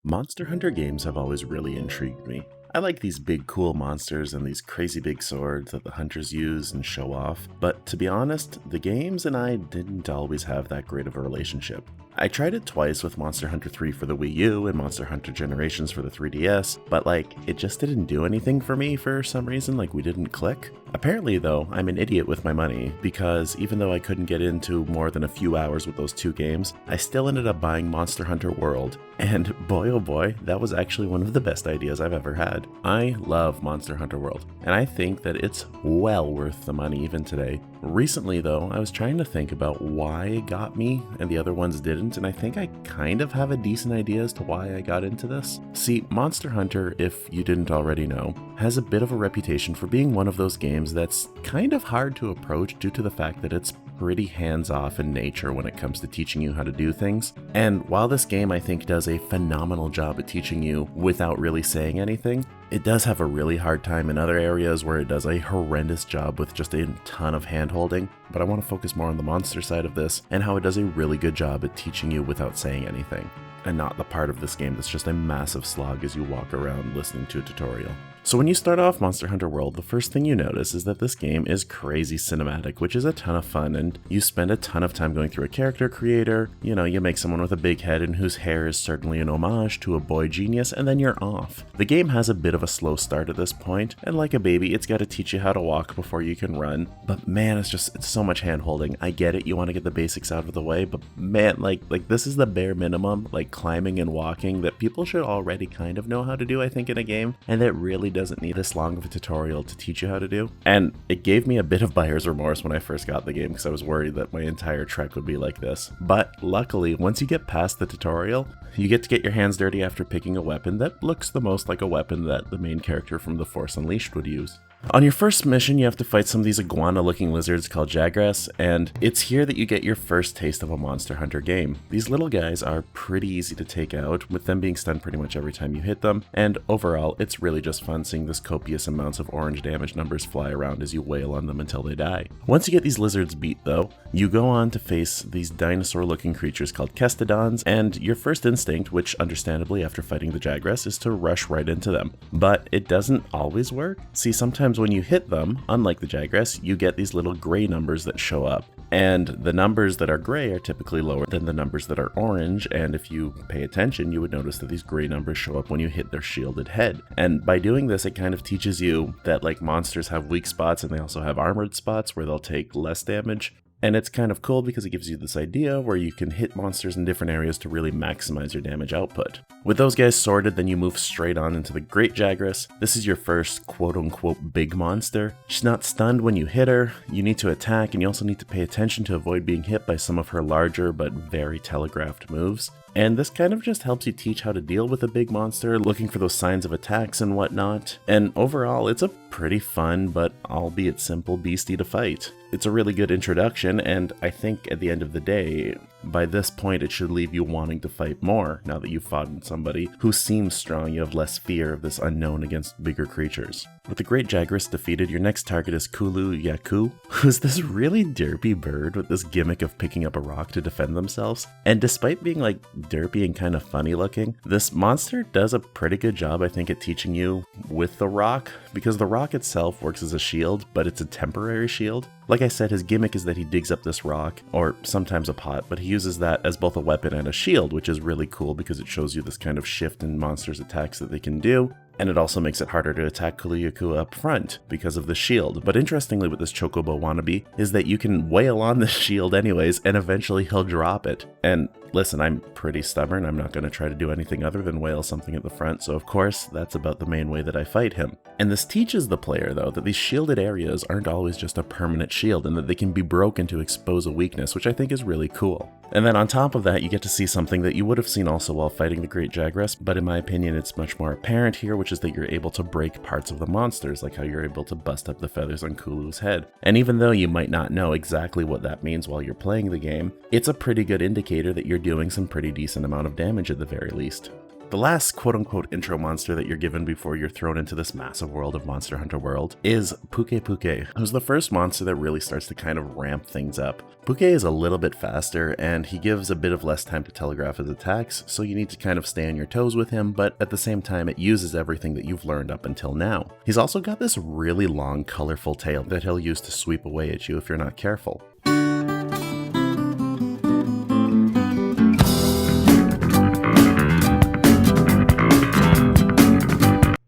Monster Hunter games have always really intrigued me. I like these big cool monsters and these crazy big swords that the hunters use and show off, but to be honest, the games and I didn't always have that great of a relationship. I tried it twice with Monster Hunter 3 for the Wii U and Monster Hunter Generations for the 3DS, but it just didn't do anything for me for some reason, we didn't click. Apparently though, I'm an idiot with my money, because even though I couldn't get into more than a few hours with those two games, I still ended up buying Monster Hunter World, and boy oh boy, that was actually one of the best ideas I've ever had. I love Monster Hunter World, and I think that it's well worth the money even today. Recently though, I was trying to think about why it got me and the other ones didn't, and I think I kind of have a decent idea as to why I got into this. See, Monster Hunter, if you didn't already know, has a bit of a reputation for being one of those games that's kind of hard to approach due to the fact that it's pretty hands-off in nature when it comes to teaching you how to do things. And while this game I think does a phenomenal job at teaching you without really saying anything, it does have a really hard time in other areas where it does a horrendous job with just a ton of hand-holding. But I want to focus more on the monster side of this and how it does a really good job at teaching you without saying anything, and not the part of this game that's just a massive slog as you walk around listening to a tutorial. So when you start off Monster Hunter World, the first thing you notice is that this game is crazy cinematic, which is a ton of fun, and you spend a ton of time going through a character creator. You make someone with a big head and whose hair is certainly an homage to a boy genius, and then you're off. The game has a bit of a slow start at this point, and like a baby, it's got to teach you how to walk before you can run. But man, it's so much hand holding. I get it, you want to get the basics out of the way, but man, this is the bare minimum, climbing and walking that people should already kind of know how to do, I think, in a game, and that really doesn't need this long of a tutorial to teach you how to do. And it gave me a bit of buyer's remorse when I first got the game because I was worried that my entire trek would be like this. But luckily, once you get past the tutorial, you get to get your hands dirty after picking a weapon that looks the most like a weapon that the main character from The Force Unleashed would use. On your first mission, you have to fight some of these iguana-looking lizards called Jagras, and it's here that you get your first taste of a Monster Hunter game. These little guys are pretty easy to take out, with them being stunned pretty much every time you hit them, and overall, it's really just fun seeing this copious amounts of orange damage numbers fly around as you wail on them until they die. Once you get these lizards beat though, you go on to face these dinosaur-looking creatures called Kestodons, and your first instinct, which understandably after fighting the Jagras, is to rush right into them. But it doesn't always work. See, sometimes when you hit them, unlike the Jagras, you get these little gray numbers that show up. And the numbers that are gray are typically lower than the numbers that are orange, and if you pay attention, you would notice that these gray numbers show up when you hit their shielded head. And by doing this, it kind of teaches you that monsters have weak spots and they also have armored spots where they'll take less damage. And it's kind of cool because it gives you this idea where you can hit monsters in different areas to really maximize your damage output. With those guys sorted, then you move straight on into the Great Jagras. This is your first quote-unquote big monster. She's not stunned when you hit her, you need to attack, and you also need to pay attention to avoid being hit by some of her larger but very telegraphed moves. And this kind of just helps you teach how to deal with a big monster, looking for those signs of attacks and whatnot. And overall, it's a pretty fun, but albeit simple, beastie to fight. It's a really good introduction, and I think at the end of the day, by this point it should leave you wanting to fight more. Now that you've fought somebody who seems strong, you have less fear of this unknown against bigger creatures. With the Great Jagras defeated, your next target is Kulu-Ya-Ku, who's this really derpy bird with this gimmick of picking up a rock to defend themselves. And despite being derpy and kind of funny looking, this monster does a pretty good job, I think, at teaching you with the rock, because the rock itself works as a shield, but it's a temporary shield. Like I said, his gimmick is that he digs up this rock, or sometimes a pot, but he uses that as both a weapon and a shield, which is really cool because it shows you this kind of shift in monsters' attacks that they can do. And it also makes it harder to attack Kulu-Ya-Ku up front because of the shield. But interestingly with this Chocobo wannabe is that you can wail on the shield anyways, and eventually he'll drop it. And listen, I'm pretty stubborn. I'm not going to try to do anything other than wail something at the front, so of course that's about the main way that I fight him. And this teaches the player though that these shielded areas aren't always just a permanent shield, and that they can be broken to expose a weakness, which I think is really cool. And then on top of that, you get to see something that you would have seen also while fighting the Great Jagras, but in my opinion it's much more apparent here, which is that you're able to break parts of the monsters, like how you're able to bust up the feathers on Kulu's head. And even though you might not know exactly what that means while you're playing the game, it's a pretty good indicator that you're doing some pretty decent amount of damage at the very least. The last quote-unquote intro monster that you're given before you're thrown into this massive world of Monster Hunter World is Pukei-Pukei, who's the first monster that really starts to kind of ramp things up. Pukei is a little bit faster, and he gives a bit of less time to telegraph his attacks, so you need to kind of stay on your toes with him, but at the same time it uses everything that you've learned up until now. He's also got this really long, colorful tail that he'll use to sweep away at you if you're not careful.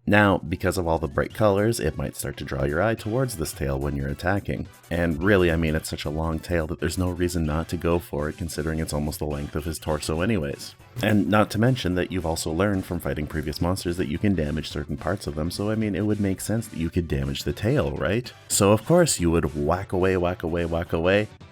Now, because of all the bright colors, it might start to draw your eye towards this tail when you're attacking. And really, I mean, it's such a long tail that there's no reason not to go for it, considering it's almost the length of his torso anyways. And not to mention that you've also learned from fighting previous monsters that you can damage certain parts of them, so I mean, it would make sense that you could damage the tail, right? So of course you would whack away,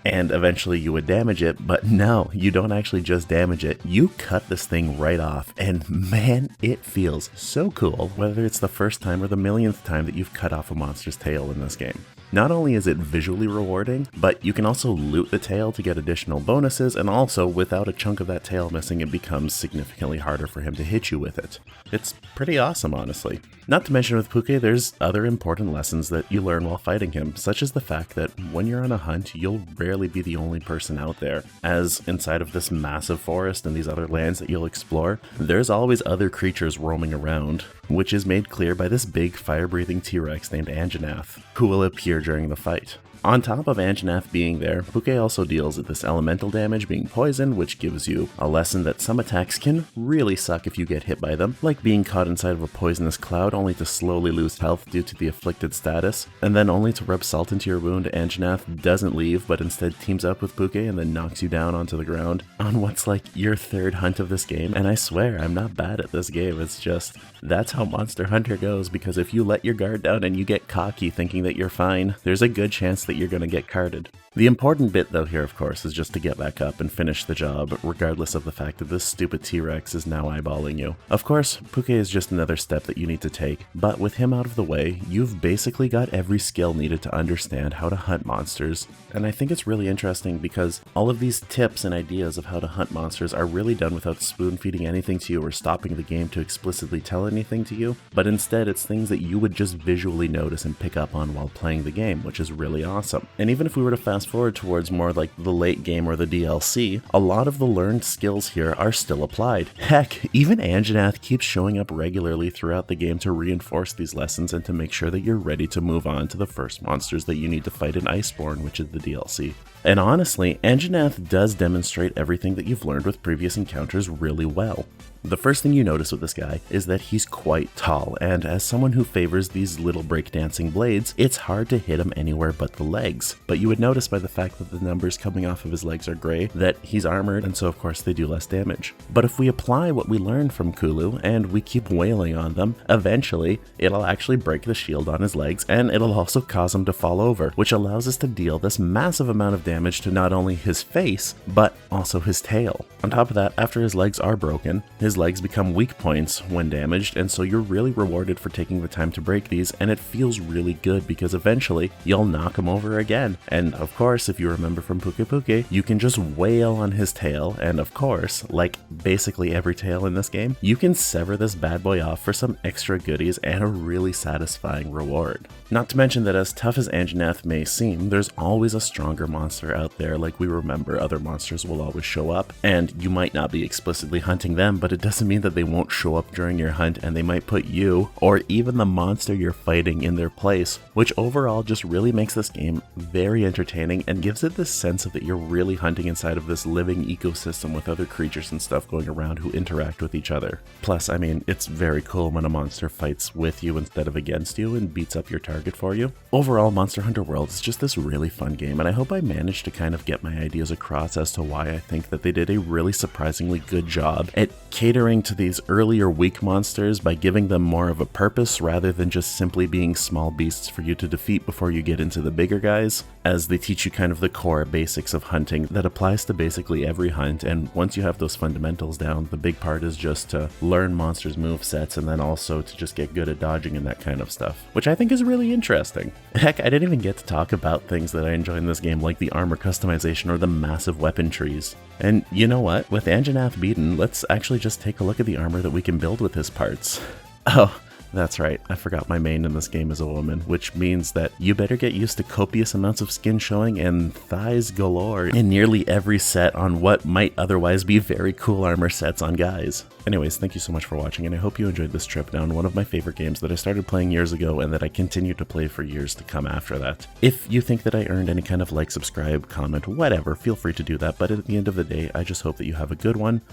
and eventually you would damage it, but no, you don't actually just damage it, you cut this thing right off, and man, it feels so cool, whether it's the first time or the millionth time that you've cut off a monster's tail in this game. Not only is it visually rewarding, but you can also loot the tail to get additional bonuses, and also, without a chunk of that tail missing, it becomes significantly harder for him to hit you with it. It's pretty awesome, honestly. Not to mention with Pukei, there's other important lessons that you learn while fighting him, such as the fact that when you're on a hunt, you'll rarely be the only person out there, as inside of this massive forest and these other lands that you'll explore, there's always other creatures roaming around, which is made clear by this big fire-breathing T-Rex named Anjanath, who will appear during the fight. On top of Anjanath being there, Pukei also deals with this elemental damage being poison, which gives you a lesson that some attacks can really suck if you get hit by them, like being caught inside of a poisonous cloud only to slowly lose health due to the afflicted status, and then only to rub salt into your wound. Anjanath doesn't leave, but instead teams up with Pukei and then knocks you down onto the ground on what's like your third hunt of this game, and I swear, I'm not bad at this game, it's just, that's how Monster Hunter goes, because if you let your guard down and you get cocky thinking that you're fine, there's a good chance that you're going to get carded. The important bit though here, of course, is just to get back up and finish the job, regardless of the fact that this stupid T-Rex is now eyeballing you. Of course, Pukei is just another step that you need to take, but with him out of the way, you've basically got every skill needed to understand how to hunt monsters, and I think it's really interesting because all of these tips and ideas of how to hunt monsters are really done without spoon-feeding anything to you or stopping the game to explicitly tell anything to you, but instead it's things that you would just visually notice and pick up on while playing the game, which is really awesome. And even if we were to fast forward towards more like the late game or the DLC, a lot of the learned skills here are still applied. Heck, even Anjanath keeps showing up regularly throughout the game to reinforce these lessons and to make sure that you're ready to move on to the first monsters that you need to fight in Iceborne, which is the DLC. And honestly, Anjanath does demonstrate everything that you've learned with previous encounters really well. The first thing you notice with this guy is that he's quite tall, and as someone who favors these little breakdancing blades, it's hard to hit him anywhere but the legs. But you would notice by the fact that the numbers coming off of his legs are gray that he's armored, and so of course they do less damage. But if we apply what we learned from Kulu and we keep wailing on them, eventually it'll actually break the shield on his legs, and it'll also cause him to fall over, which allows us to deal this massive amount of damage to not only his face, but also his tail. On top of that, after his legs are broken, his legs become weak points when damaged, and so you're really rewarded for taking the time to break these, and it feels really good because eventually you'll knock him over again. And of course, if you remember from Pukei-Pukei, you can just wail on his tail, and of course, like basically every tail in this game, you can sever this bad boy off for some extra goodies and a really satisfying reward. Not to mention that as tough as Anjanath may seem, there's always a stronger monster out there. Like we remember, other monsters will always show up, and you might not be explicitly hunting them, but it doesn't mean that they won't show up during your hunt, and they might put you, or even the monster you're fighting, in their place, which overall just really makes this game very entertaining and gives it this sense of that you're really hunting inside of this living ecosystem with other creatures and stuff going around who interact with each other. Plus, I mean, it's very cool when a monster fights with you instead of against you and beats up your target for you. Overall, Monster Hunter World is just this really fun game, and I hope I managed to kind of get my ideas across as to why I think that they did a really surprisingly good job at catering to these earlier weak monsters by giving them more of a purpose rather than just simply being small beasts for you to defeat before you get into the bigger guys, as they teach you kind of the core basics of hunting that applies to basically every hunt. And once you have those fundamentals down, the big part is just to learn monsters' movesets and then also to just get good at dodging and that kind of stuff, which I think is really interesting. Heck, I didn't even get to talk about things that I enjoy in this game like the armor customization or the massive weapon trees. And you know what? With Anjanath beaten, let's actually just take a look at the armor that we can build with his parts. Oh, that's right, I forgot my main in this game is a woman, which means that you better get used to copious amounts of skin showing and thighs galore in nearly every set on what might otherwise be very cool armor sets on guys. Anyways, thank you so much for watching, and I hope you enjoyed this trip down one of my favorite games that I started playing years ago and that I continue to play for years to come after that. If you think that I earned any kind of like, subscribe, comment, whatever, feel free to do that, but at the end of the day, I just hope that you have a good one.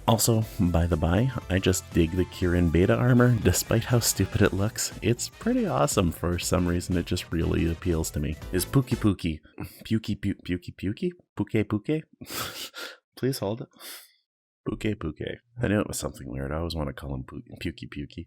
Also, by the by, I just dig the Kirin beta armor, despite how stupid it looks. It's pretty awesome. For some reason, it just really appeals to me. Is Pukei-Pukei. Pukei-Pukei? Pukei-Pukei? Please hold it. Pukei-Pukei. I knew it was something weird. I always want to call him Pukei-Pukei.